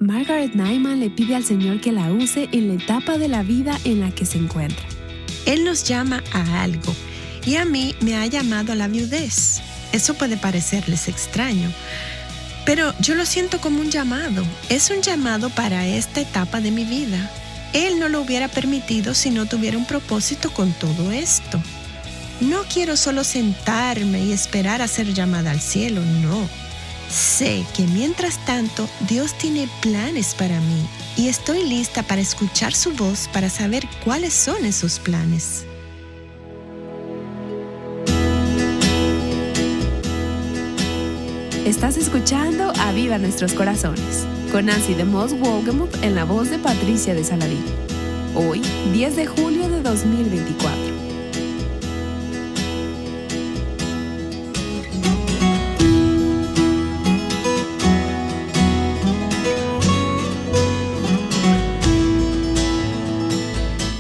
Margaret Nyman le pide al Señor que la use en la etapa de la vida en la que se encuentra. Él nos llama a algo y a mí me ha llamado a la viudez. Eso puede parecerles extraño, pero yo lo siento como un llamado. Es un llamado para esta etapa de mi vida. Él no lo hubiera permitido si no tuviera un propósito con todo esto. No quiero solo sentarme y esperar a ser llamada al cielo, no. Sé que mientras tanto Dios tiene planes para mí y estoy lista para escuchar su voz para saber cuáles son esos planes. Estás escuchando Aviva Nuestros Corazones, con Nancy DeMoss Wolgemuth en la voz de Patricia de Saladín. Hoy, 10 de julio de 2024.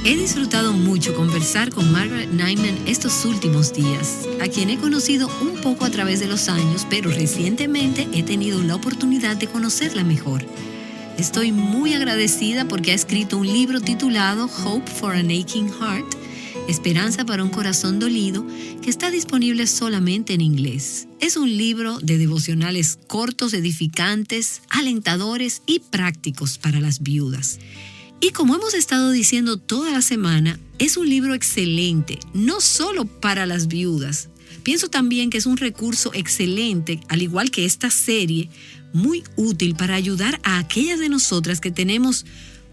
He disfrutado mucho conversar con Margaret Nyman estos últimos días, a quien he conocido un poco a través de los años, pero recientemente he tenido la oportunidad de conocerla mejor. Estoy muy agradecida porque ha escrito un libro titulado Hope for an Aching Heart, Esperanza para un Corazón Dolido, que está disponible solamente en inglés. Es un libro de devocionales cortos, edificantes, alentadores y prácticos para las viudas. Y como hemos estado diciendo toda la semana, es un libro excelente, no solo para las viudas. Pienso también que es un recurso excelente, al igual que esta serie, muy útil para ayudar a aquellas de nosotras que tenemos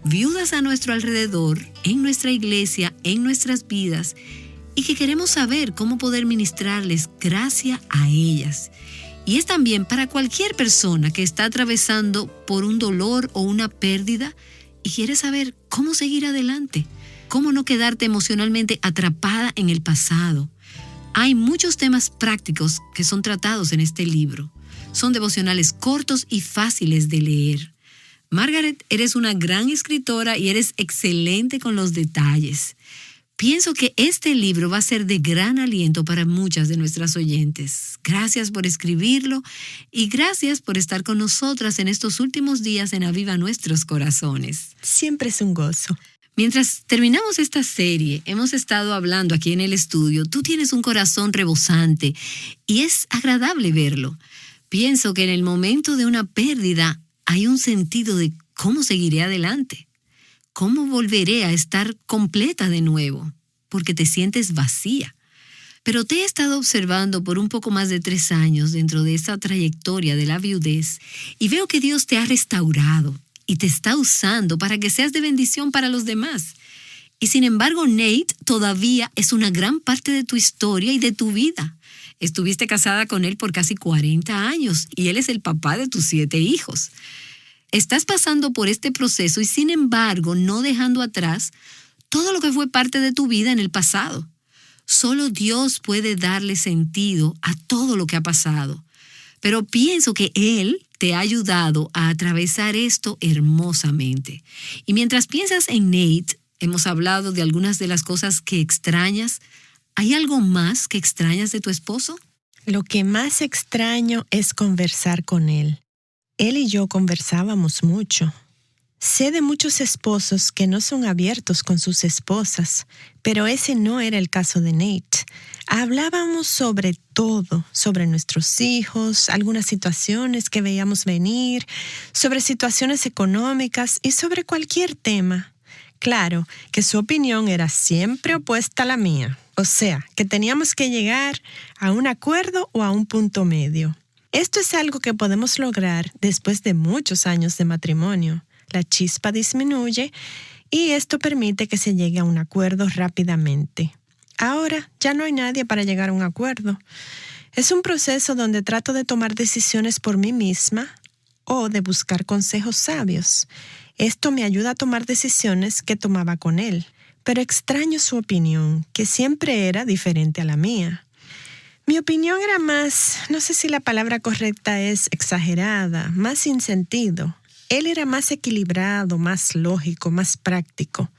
viudas a nuestro alrededor, en nuestra iglesia, en nuestras vidas, y que queremos saber cómo poder ministrarles gracia a ellas. Y es también para cualquier persona que está atravesando por un dolor o una pérdida, y quieres saber cómo seguir adelante, cómo no quedarte emocionalmente atrapada en el pasado. Hay muchos temas prácticos que son tratados en este libro. Son devocionales cortos y fáciles de leer. Margaret, eres una gran escritora y eres excelente con los detalles. Pienso que este libro va a ser de gran aliento para muchas de nuestras oyentes. Gracias por escribirlo y gracias por estar con nosotras en estos últimos días en Aviva Nuestros Corazones. Siempre es un gozo. Mientras terminamos esta serie, hemos estado hablando aquí en el estudio. Tú tienes un corazón rebosante y es agradable verlo. Pienso que en el momento de una pérdida hay un sentido de cómo seguiré adelante. ¿Cómo volveré a estar completa de nuevo? Porque te sientes vacía. Pero te he estado observando por un poco más de 3 años dentro de esa trayectoria de la viudez y veo que Dios te ha restaurado y te está usando para que seas de bendición para los demás. Y sin embargo, Nate todavía es una gran parte de tu historia y de tu vida. Estuviste casada con él por casi 40 años y él es el papá de tus 7 hijos. Estás pasando por este proceso y sin embargo no dejando atrás todo lo que fue parte de tu vida en el pasado. Solo Dios puede darle sentido a todo lo que ha pasado. Pero pienso que Él te ha ayudado a atravesar esto hermosamente. Y mientras piensas en Nate, hemos hablado de algunas de las cosas que extrañas. ¿Hay algo más que extrañas de tu esposo? Lo que más extraño es conversar con él. Él y yo conversábamos mucho. Sé de muchos esposos que no son abiertos con sus esposas, pero ese no era el caso de Nate. Hablábamos sobre todo, sobre nuestros hijos, algunas situaciones que veíamos venir, sobre situaciones económicas y sobre cualquier tema. Claro que su opinión era siempre opuesta a la mía. O sea, que teníamos que llegar a un acuerdo o a un punto medio. Esto es algo que podemos lograr después de muchos años de matrimonio. La chispa disminuye y esto permite que se llegue a un acuerdo rápidamente. Ahora ya no hay nadie para llegar a un acuerdo. Es un proceso donde trato de tomar decisiones por mí misma o de buscar consejos sabios. Esto me ayuda a tomar decisiones que tomaba con él, pero extraño su opinión, que siempre era diferente a la mía. Mi opinión era más, no sé si la palabra correcta es exagerada, más sin sentido. Él era más equilibrado, más lógico, más práctico.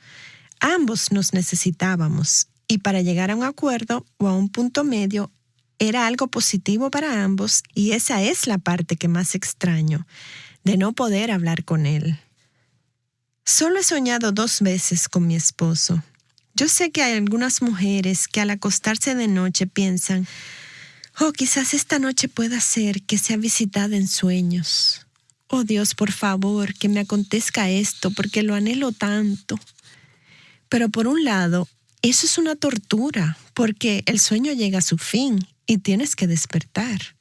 Ambos nos necesitábamos y para llegar a un acuerdo o a un punto medio era algo positivo para ambos y esa es la parte que más extraño. de no poder hablar con él. Solo he soñado 2 veces con mi esposo. Yo sé que hay algunas mujeres que al acostarse de noche piensan, quizás esta noche pueda ser que sea visitada en sueños. Oh Dios, por favor, que me acontezca esto, porque lo anhelo tanto. Pero por un lado, eso es una tortura, porque el sueño llega a su fin y tienes que despertar.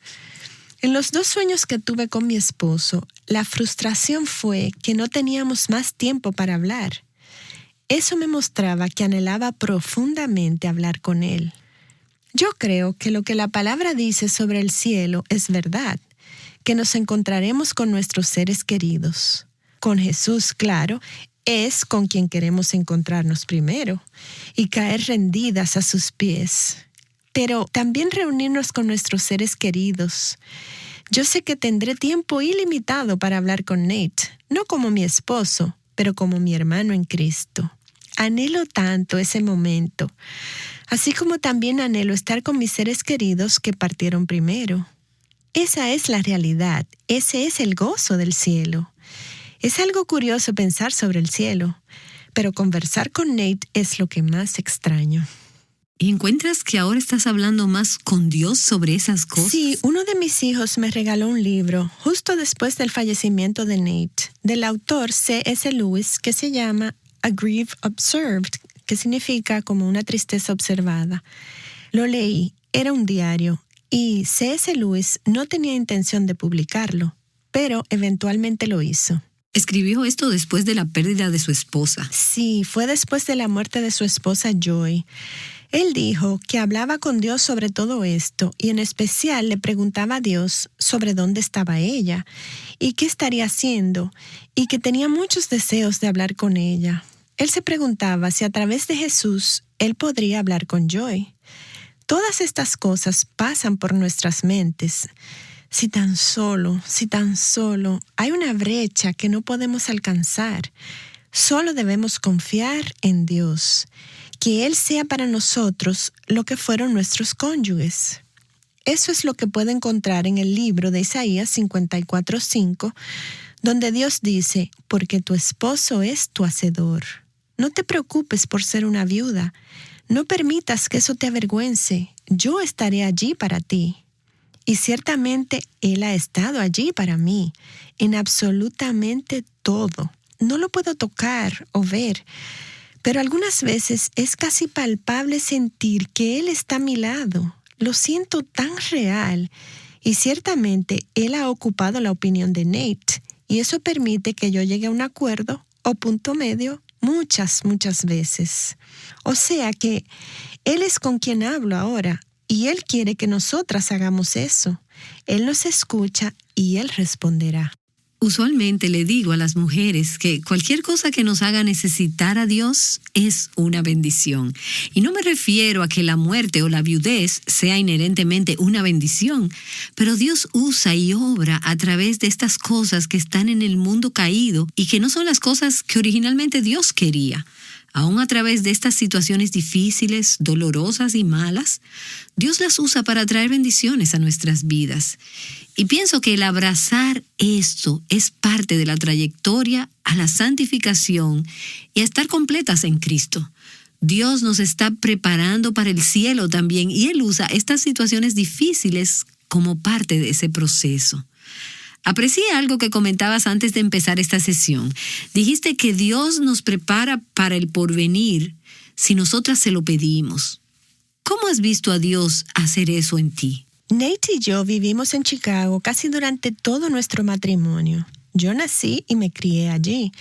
En los 2 sueños que tuve con mi esposo, la frustración fue que no teníamos más tiempo para hablar. Eso me mostraba que anhelaba profundamente hablar con él. Yo creo que lo que la palabra dice sobre el cielo es verdad, que nos encontraremos con nuestros seres queridos. Con Jesús, claro, es con quien queremos encontrarnos primero y caer rendidas a sus pies. Pero también reunirnos con nuestros seres queridos. Yo sé que tendré tiempo ilimitado para hablar con Nate, no como mi esposo, pero como mi hermano en Cristo. Anhelo tanto ese momento, así como también anhelo estar con mis seres queridos que partieron primero. Esa es la realidad, ese es el gozo del cielo. Es algo curioso pensar sobre el cielo, pero conversar con Nate es lo que más extraño. ¿Y encuentras que ahora estás hablando más con Dios sobre esas cosas? Sí, uno de mis hijos me regaló un libro justo después del fallecimiento de Nate, del autor C.S. Lewis, que se llama A Grief Observed, que significa como una tristeza observada. Lo leí, era un diario, y C.S. Lewis no tenía intención de publicarlo, pero eventualmente lo hizo. Escribió esto después de la pérdida de su esposa. Sí, fue después de la muerte de su esposa Joy. Él dijo que hablaba con Dios sobre todo esto y en especial le preguntaba a Dios sobre dónde estaba ella y qué estaría haciendo y que tenía muchos deseos de hablar con ella. Él se preguntaba si a través de Jesús él podría hablar con Joy. Todas estas cosas pasan por nuestras mentes. Si tan solo hay una brecha que no podemos alcanzar. Solo debemos confiar en Dios, que Él sea para nosotros lo que fueron nuestros cónyuges. Eso es lo que puede encontrar en el libro de Isaías 54:5, donde Dios dice, porque tu esposo es tu hacedor. No te preocupes por ser una viuda. No permitas que eso te avergüence. Yo estaré allí para ti. Y ciertamente Él ha estado allí para mí, en absolutamente todo. No lo puedo tocar o ver, pero algunas veces es casi palpable sentir que Él está a mi lado. Lo siento tan real. Y ciertamente Él ha ocupado la opinión de Nate, y eso permite que yo llegue a un acuerdo o punto medio muchas veces. O sea que Él es con quien hablo ahora. Y Él quiere que nosotras hagamos eso. Él nos escucha y Él responderá. Usualmente le digo a las mujeres que cualquier cosa que nos haga necesitar a Dios es una bendición. Y no me refiero a que la muerte o la viudez sea inherentemente una bendición, pero Dios usa y obra a través de estas cosas que están en el mundo caído y que no son las cosas que originalmente Dios quería. Aún a través de estas situaciones difíciles, dolorosas y malas, Dios las usa para traer bendiciones a nuestras vidas. Y pienso que el abrazar esto es parte de la trayectoria a la santificación y a estar completas en Cristo. Dios nos está preparando para el cielo también y Él usa estas situaciones difíciles como parte de ese proceso. Aprecié algo que comentabas antes de empezar esta sesión. Dijiste que Dios nos prepara para el porvenir si nosotras se lo pedimos. ¿Cómo has visto a Dios hacer eso en ti? Nate y yo vivimos en Chicago casi durante todo nuestro matrimonio. Yo nací y me crié allí.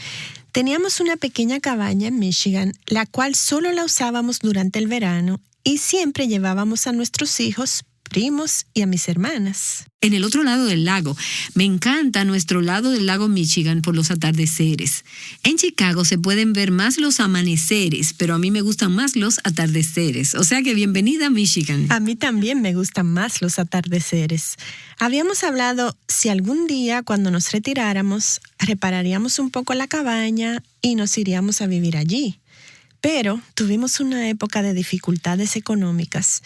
Teníamos una pequeña cabaña en Michigan, la cual solo la usábamos durante el verano y siempre llevábamos a nuestros hijos, primos y a mis hermanas. En el otro lado del lago. Me encanta nuestro lado del lago Michigan por los atardeceres. En Chicago se pueden ver más los amaneceres, pero a mí me gustan más los atardeceres. O sea que bienvenida a Michigan. A mí también me gustan más los atardeceres. Habíamos hablado si algún día cuando nos retiráramos, repararíamos un poco la cabaña y nos iríamos a vivir allí. Pero tuvimos una época de dificultades económicas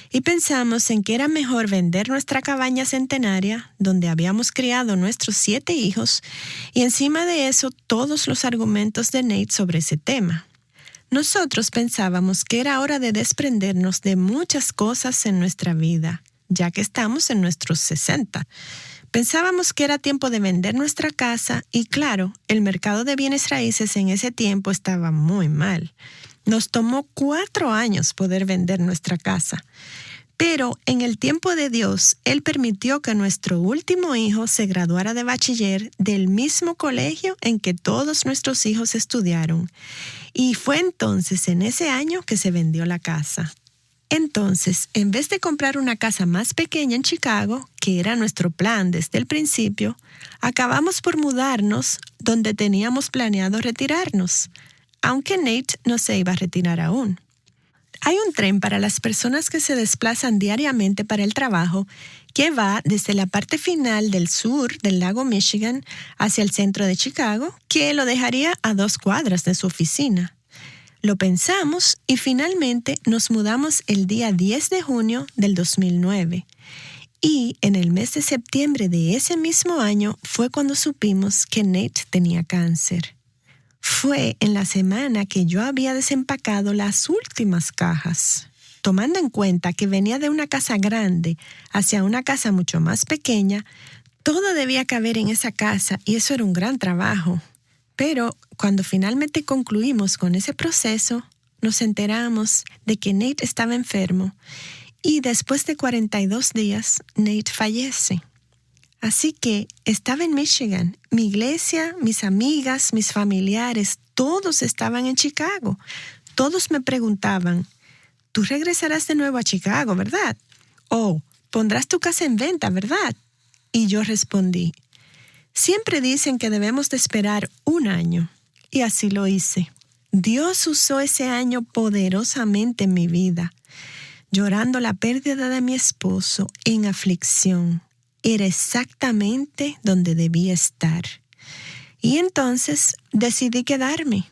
y pensamos en que era mejor vender nuestra cabaña centenaria, donde habíamos criado nuestros 7 hijos, y encima de eso todos los argumentos de Nate sobre ese tema. Nosotros pensábamos que era hora de desprendernos de muchas cosas en nuestra vida, ya que estamos en nuestros 60. Pensábamos que era tiempo de vender nuestra casa y claro, el mercado de bienes raíces en ese tiempo estaba muy mal. Nos tomó 4 años poder vender nuestra casa. Pero en el tiempo de Dios, Él permitió que nuestro último hijo se graduara de bachiller del mismo colegio en que todos nuestros hijos estudiaron. Y fue entonces en ese año que se vendió la casa. Entonces, en vez de comprar una casa más pequeña en Chicago, que era nuestro plan desde el principio, acabamos por mudarnos donde teníamos planeado retirarnos, aunque Nate no se iba a retirar aún. Hay un tren para las personas que se desplazan diariamente para el trabajo que va desde la parte final del sur del lago Michigan hacia el centro de Chicago, que lo dejaría a 2 cuadras de su oficina. Lo pensamos y finalmente nos mudamos el día 10 de junio del 2009. Y en el mes de septiembre de ese mismo año fue cuando supimos que Nate tenía cáncer. Fue en la semana que yo había desempacado las últimas cajas. Tomando en cuenta que venía de una casa grande hacia una casa mucho más pequeña, todo debía caber en esa casa y eso era un gran trabajo. Pero cuando finalmente concluimos con ese proceso, nos enteramos de que Nate estaba enfermo y después de 42 días, Nate fallece. Así que estaba en Michigan. Mi iglesia, mis amigas, mis familiares, todos estaban en Chicago. Todos me preguntaban, ¿tú regresarás de nuevo a Chicago, verdad? O pondrás tu casa en venta, ¿verdad? Y yo respondí, siempre dicen que debemos de esperar 1 año. Y así lo hice. Dios usó ese año poderosamente en mi vida, llorando la pérdida de mi esposo en aflicción. Era exactamente donde debía estar. Y entonces decidí quedarme.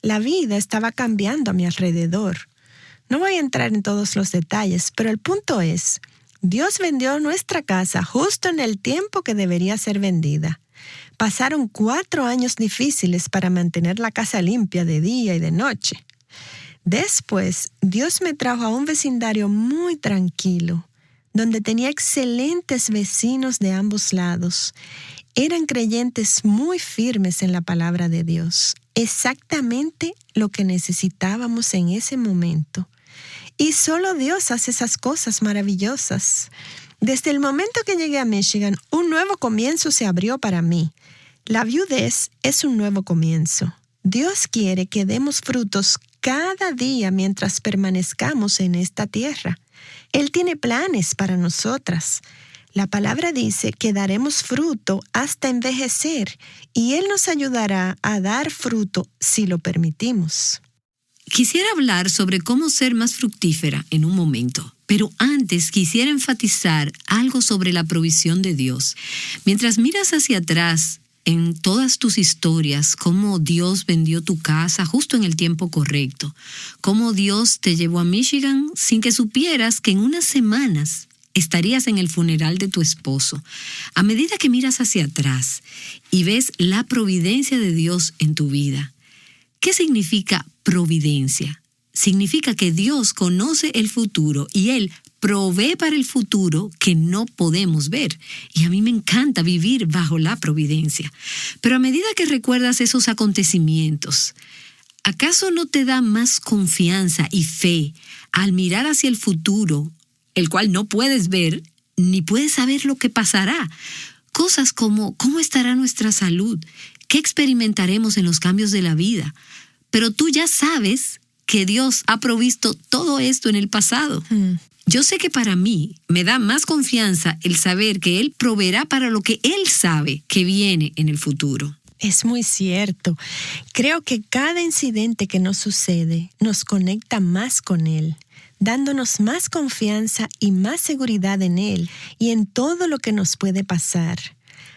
La vida estaba cambiando a mi alrededor. No voy a entrar en todos los detalles, pero el punto es, Dios vendió nuestra casa justo en el tiempo que debería ser vendida. Pasaron 4 años difíciles para mantener la casa limpia de día y de noche. Después, Dios me trajo a un vecindario muy tranquilo, donde tenía excelentes vecinos de ambos lados. Eran creyentes muy firmes en la palabra de Dios, exactamente lo que necesitábamos en ese momento. Y solo Dios hace esas cosas maravillosas. Desde el momento que llegué a Michigan, un nuevo comienzo se abrió para mí. La viudez es un nuevo comienzo. Dios quiere que demos frutos cada día mientras permanezcamos en esta tierra. Él tiene planes para nosotras. La palabra dice que daremos fruto hasta envejecer y Él nos ayudará a dar fruto si lo permitimos. Quisiera hablar sobre cómo ser más fructífera en un momento, pero antes quisiera enfatizar algo sobre la provisión de Dios. Mientras miras hacia atrás en todas tus historias, cómo Dios vendió tu casa justo en el tiempo correcto, cómo Dios te llevó a Michigan sin que supieras que en unas semanas estarías en el funeral de tu esposo. A medida que miras hacia atrás y ves la providencia de Dios en tu vida, ¿qué significa providencia? Significa que Dios conoce el futuro y Él provee para el futuro que no podemos ver. Y a mí me encanta vivir bajo la providencia. Pero a medida que recuerdas esos acontecimientos, ¿acaso no te da más confianza y fe al mirar hacia el futuro, el cual no puedes ver ni puedes saber lo que pasará? Cosas como cómo estará nuestra salud, qué experimentaremos en los cambios de la vida. Pero tú ya sabes que Dios ha provisto todo esto en el pasado. Yo sé que para mí me da más confianza el saber que Él proveerá para lo que Él sabe que viene en el futuro. Es muy cierto. Creo que cada incidente que nos sucede nos conecta más con Él, dándonos más confianza y más seguridad en Él y en todo lo que nos puede pasar.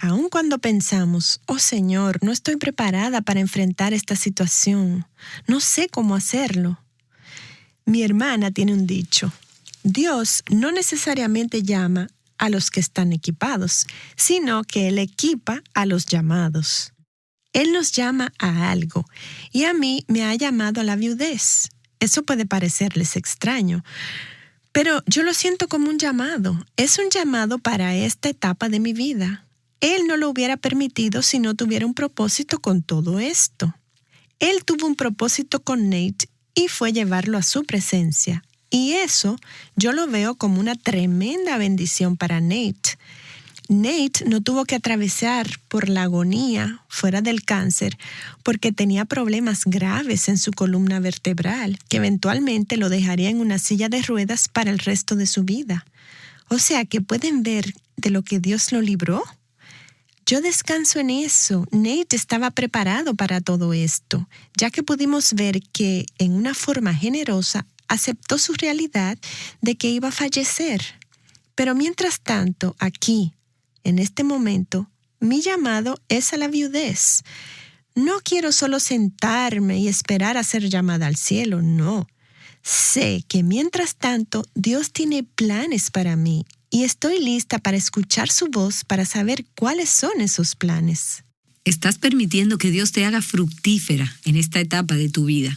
Aun cuando pensamos, oh Señor, no estoy preparada para enfrentar esta situación, no sé cómo hacerlo. Mi hermana tiene un dicho: Dios no necesariamente llama a los que están equipados, sino que Él equipa a los llamados. Él nos llama a algo, y a mí me ha llamado a la viudez. Eso puede parecerles extraño, pero yo lo siento como un llamado. Es un llamado para esta etapa de mi vida. Él no lo hubiera permitido si no tuviera un propósito con todo esto. Él tuvo un propósito con Nate y fue llevarlo a su presencia. Y eso yo lo veo como una tremenda bendición para Nate. Nate no tuvo que atravesar por la agonía fuera del cáncer porque tenía problemas graves en su columna vertebral que eventualmente lo dejaría en una silla de ruedas para el resto de su vida. O sea que pueden ver de lo que Dios lo libró. Yo descanso en eso. Nate estaba preparado para todo esto, ya que pudimos ver que en una forma generosa aceptó su realidad de que iba a fallecer. Pero mientras tanto, aquí, en este momento, mi llamado es a la viudez. No quiero solo sentarme y esperar a ser llamada al cielo, no. Sé que mientras tanto, Dios tiene planes para mí y estoy lista para escuchar su voz para saber cuáles son esos planes. Estás permitiendo que Dios te haga fructífera en esta etapa de tu vida.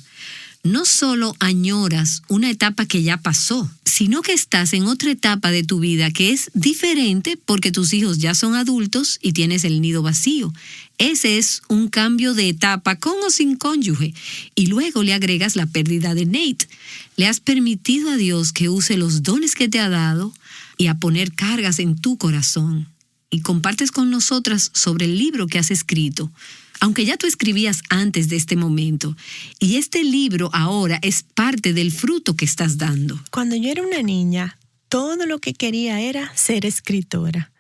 No solo añoras una etapa que ya pasó, sino que estás en otra etapa de tu vida que es diferente porque tus hijos ya son adultos y tienes el nido vacío. Ese es un cambio de etapa con o sin cónyuge. Y luego le agregas la pérdida de Nate. Le has permitido a Dios que use los dones que te ha dado y a poner cargas en tu corazón. Y compartes con nosotras sobre el libro que has escrito, aunque ya tú escribías antes de este momento. Y este libro ahora es parte del fruto que estás dando. Cuando yo era una niña, todo lo que quería era ser escritora.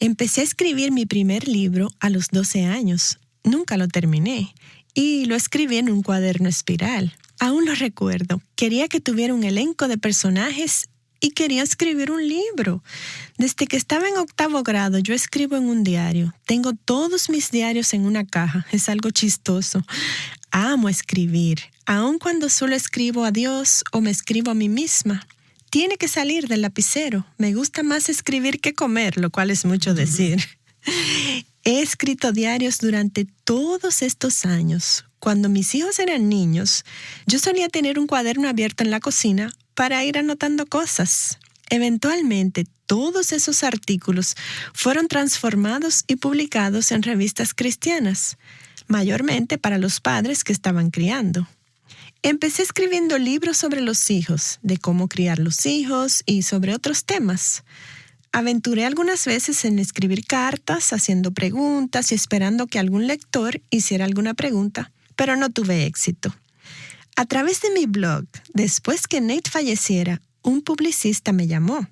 Empecé a escribir mi primer libro a los 12 años. Nunca lo terminé. Y lo escribí en un cuaderno espiral. Aún lo recuerdo. Quería que tuviera un elenco de personajes y quería escribir un libro. Desde que estaba en 8º grado, yo escribo en un diario. Tengo todos mis diarios en una caja. Es algo chistoso. Amo escribir, aun cuando solo escribo a Dios o me escribo a mí misma. Tiene que salir del lapicero. Me gusta más escribir que comer, lo cual es mucho decir. He escrito diarios durante todos estos años. Cuando mis hijos eran niños, yo solía tener un cuaderno abierto en la cocina para ir anotando cosas. Eventualmente, todos esos artículos fueron transformados y publicados en revistas cristianas, mayormente para los padres que estaban criando. Empecé escribiendo libros sobre los hijos, de cómo criar los hijos y sobre otros temas. Aventuré algunas veces en escribir cartas, haciendo preguntas y esperando que algún lector hiciera alguna pregunta, pero no tuve éxito. A través de mi blog, después que Nate falleciera, un publicista me llamó.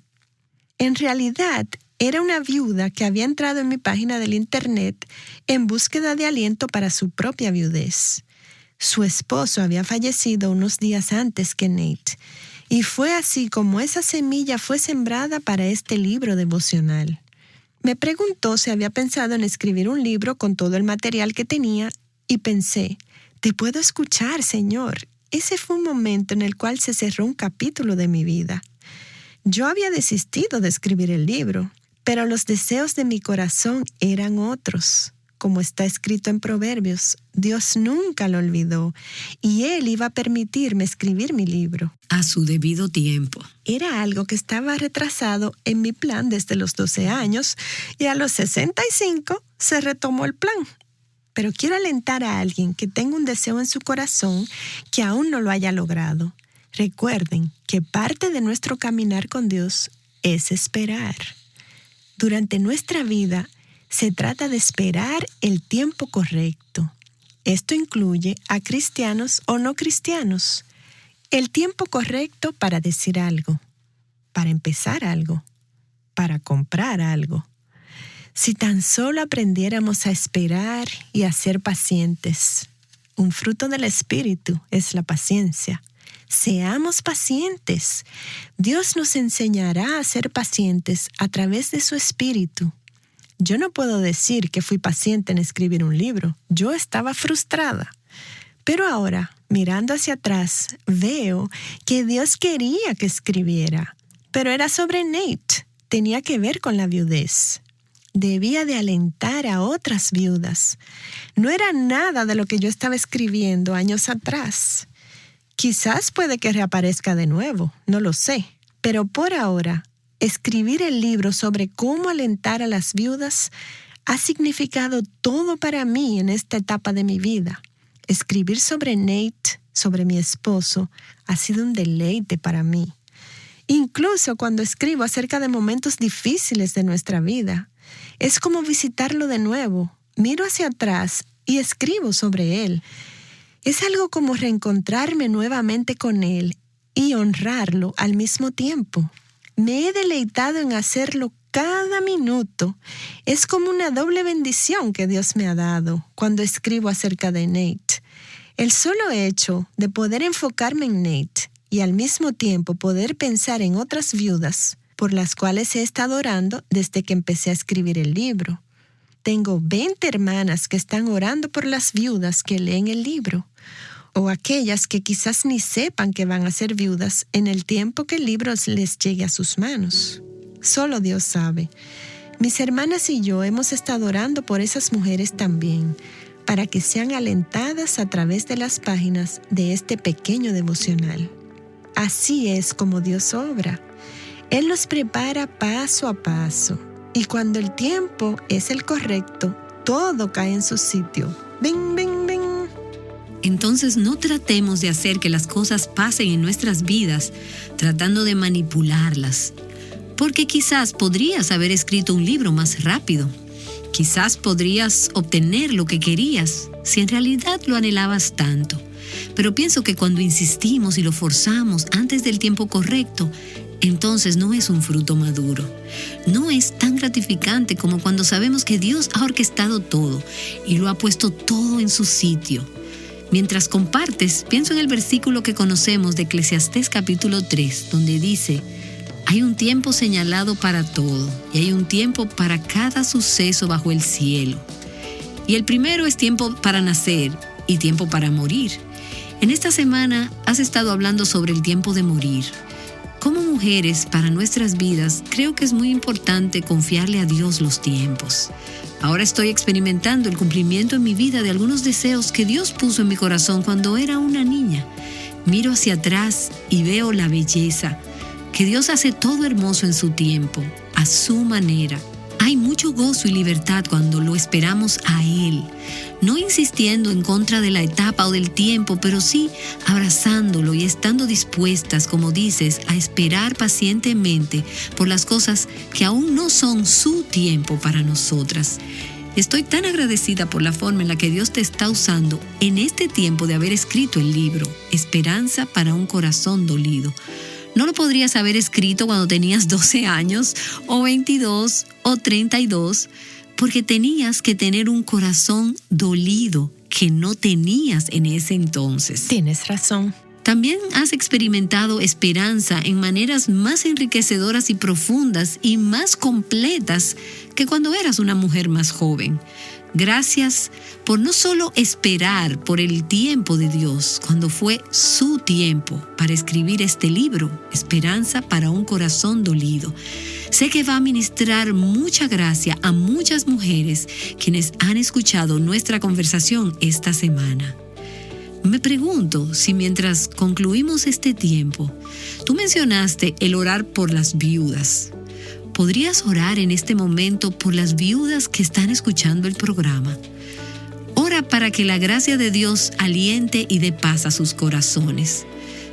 En realidad, era una viuda que había entrado en mi página del internet en búsqueda de aliento para su propia viudez. Su esposo había fallecido unos días antes que Nate, y fue así como esa semilla fue sembrada para este libro devocional. Me preguntó si había pensado en escribir un libro con todo el material que tenía, y pensé, te puedo escuchar, Señor. Ese fue un momento en el cual se cerró un capítulo de mi vida. Yo había desistido de escribir el libro, pero los deseos de mi corazón eran otros. Como está escrito en Proverbios, Dios nunca lo olvidó y Él iba a permitirme escribir mi libro. A su debido tiempo. Era algo que estaba retrasado en mi plan desde los 12 años y a los 65 se retomó el plan. Pero quiero alentar a alguien que tenga un deseo en su corazón que aún no lo haya logrado. Recuerden que parte de nuestro caminar con Dios es esperar. Durante nuestra vida se trata de esperar el tiempo correcto. Esto incluye a cristianos o no cristianos. El tiempo correcto para decir algo, para empezar algo, para comprar algo. Si tan solo aprendiéramos a esperar y a ser pacientes. Un fruto del Espíritu es la paciencia. Seamos pacientes. Dios nos enseñará a ser pacientes a través de su Espíritu. Yo no puedo decir que fui paciente en escribir un libro. Yo estaba frustrada. Pero ahora, mirando hacia atrás, veo que Dios quería que escribiera. Pero era sobre Nate. Tenía que ver con la viudez. Debía de alentar a otras viudas. No era nada de lo que yo estaba escribiendo años atrás. Quizás puede que reaparezca de nuevo, no lo sé. Pero por ahora, escribir el libro sobre cómo alentar a las viudas ha significado todo para mí en esta etapa de mi vida. Escribir sobre Nate, sobre mi esposo, ha sido un deleite para mí. Incluso cuando escribo acerca de momentos difíciles de nuestra vida, es como visitarlo de nuevo. Miro hacia atrás y escribo sobre él. Es algo como reencontrarme nuevamente con él y honrarlo al mismo tiempo. Me he deleitado en hacerlo cada minuto. Es como una doble bendición que Dios me ha dado cuando escribo acerca de Nate. El solo hecho de poder enfocarme en Nate y al mismo tiempo poder pensar en otras viudas por las cuales he estado orando desde que empecé a escribir el libro. Tengo 20 hermanas que están orando por las viudas que leen el libro, o aquellas que quizás ni sepan que van a ser viudas en el tiempo que el libro les llegue a sus manos. Solo Dios sabe. Mis hermanas y yo hemos estado orando por esas mujeres también, para que sean alentadas a través de las páginas de este pequeño devocional. Así es como Dios obra. Él nos prepara paso a paso, y cuando el tiempo es el correcto, todo cae en su sitio. ¡Bing, bing, bing! Entonces no tratemos de hacer que las cosas pasen en nuestras vidas, tratando de manipularlas. Porque quizás podrías haber escrito un libro más rápido. Quizás podrías obtener lo que querías, si en realidad lo anhelabas tanto. Pero pienso que cuando insistimos y lo forzamos antes del tiempo correcto, entonces no es un fruto maduro. No es tan gratificante como cuando sabemos que Dios ha orquestado todo y lo ha puesto todo en su sitio. Mientras compartes, pienso en el versículo que conocemos de Eclesiastés capítulo 3, donde dice: hay un tiempo señalado para todo y hay un tiempo para cada suceso bajo el cielo. Y el primero es tiempo para nacer y tiempo para morir. En esta semana has estado hablando sobre el tiempo de morir. Como mujeres, para nuestras vidas, creo que es muy importante confiarle a Dios los tiempos. Ahora estoy experimentando el cumplimiento en mi vida de algunos deseos que Dios puso en mi corazón cuando era una niña. Miro hacia atrás y veo la belleza, que Dios hace todo hermoso en su tiempo, a su manera. Hay mucho gozo y libertad cuando lo esperamos a Él, no insistiendo en contra de la etapa o del tiempo, pero sí abrazándolo y estando dispuestas, como dices, a esperar pacientemente por las cosas que aún no son su tiempo para nosotras. Estoy tan agradecida por la forma en la que Dios te está usando en este tiempo de haber escrito el libro, Esperanza para un corazón dolido. No lo podrías haber escrito cuando tenías 12 años, o 22, o 32, porque tenías que tener un corazón dolido que no tenías en ese entonces. Tienes razón. También has experimentado esperanza en maneras más enriquecedoras y profundas y más completas que cuando eras una mujer más joven. Gracias por no solo esperar por el tiempo de Dios, cuando fue su tiempo para escribir este libro, Esperanza para un corazón dolido. Sé que va a ministrar mucha gracia a muchas mujeres quienes han escuchado nuestra conversación esta semana. Me pregunto si mientras concluimos este tiempo, tú mencionaste el orar por las viudas. ¿Podrías orar en este momento por las viudas que están escuchando el programa? Ora para que la gracia de Dios aliente y dé paz a sus corazones.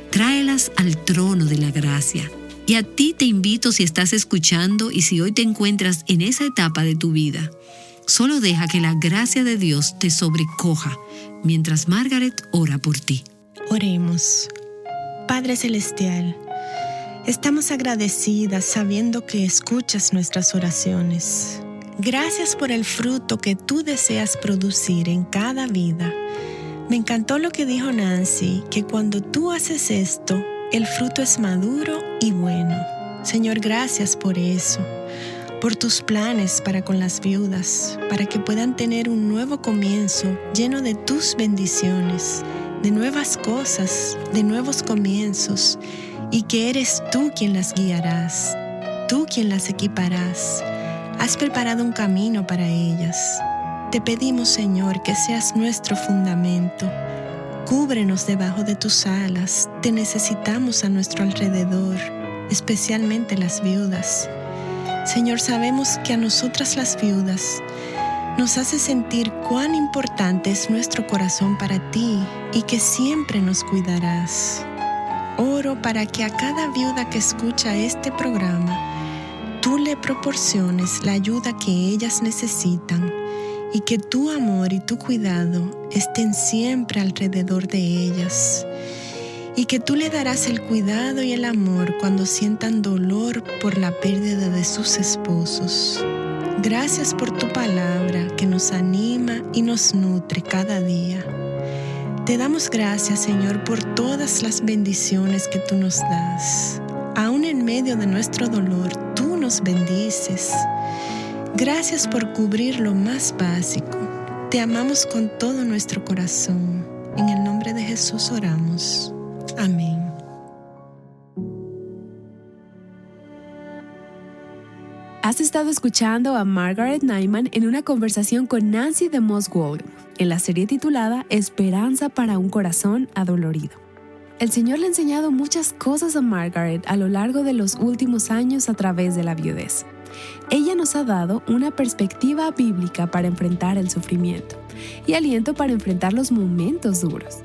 Tráelas al trono de la gracia. Y a ti te invito, si estás escuchando y si hoy te encuentras en esa etapa de tu vida, solo deja que la gracia de Dios te sobrecoja mientras Margaret ora por ti. Oremos. Padre Celestial, estamos agradecidas sabiendo que escuchas nuestras oraciones. Gracias por el fruto que tú deseas producir en cada vida. Me encantó lo que dijo Nancy, que cuando tú haces esto, el fruto es maduro y bueno. Señor, gracias por eso. por tus planes para con las viudas, para que puedan tener un nuevo comienzo lleno de tus bendiciones, de nuevas cosas, de nuevos comienzos, y que eres tú quien las guiarás, tú quien las equiparás. Has preparado un camino para ellas. Te pedimos, Señor, que seas nuestro fundamento. Cúbrenos debajo de tus alas. Te necesitamos a nuestro alrededor, especialmente las viudas. Señor, sabemos que a nosotras las viudas nos hace sentir cuán importante es nuestro corazón para ti y que siempre nos cuidarás. Oro para que a cada viuda que escucha este programa, tú le proporciones la ayuda que ellas necesitan y que tu amor y tu cuidado estén siempre alrededor de ellas. Y que tú le darás el cuidado y el amor cuando sientan dolor por la pérdida de sus esposos. Gracias por tu palabra que nos anima y nos nutre cada día. Te damos gracias, Señor, por todas las bendiciones que tú nos das. Aún en medio de nuestro dolor, tú nos bendices. Gracias por cubrir lo más básico. Te amamos con todo nuestro corazón. En el nombre de Jesús oramos. Amén. Has estado escuchando a Margaret Nyman en una conversación con Nancy DeMoss Wolgemuth en la serie titulada Esperanza para un corazón adolorido. El Señor le ha enseñado muchas cosas a Margaret a lo largo de los últimos años a través de la viudez. Ella nos ha dado una perspectiva bíblica para enfrentar el sufrimiento y aliento para enfrentar los momentos duros.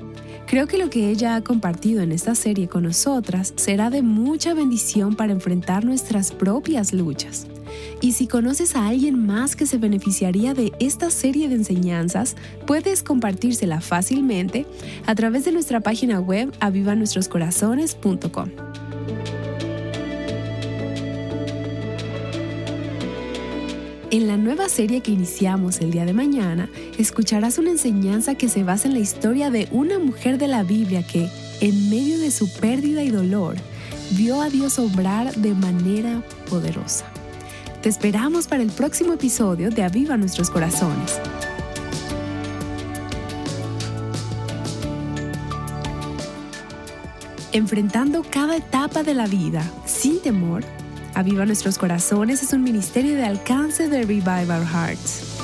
Creo que lo que ella ha compartido en esta serie con nosotras será de mucha bendición para enfrentar nuestras propias luchas. Y si conoces a alguien más que se beneficiaría de esta serie de enseñanzas, puedes compartírsela fácilmente a través de nuestra página web avivanuestroscorazones.com. En la nueva serie que iniciamos el día de mañana, escucharás una enseñanza que se basa en la historia de una mujer de la Biblia que, en medio de su pérdida y dolor, vio a Dios obrar de manera poderosa. Te esperamos para el próximo episodio de Aviva Nuestros Corazones. Enfrentando cada etapa de la vida sin temor, Aviva Nuestros Corazones es un ministerio de alcance de Revive Our Hearts.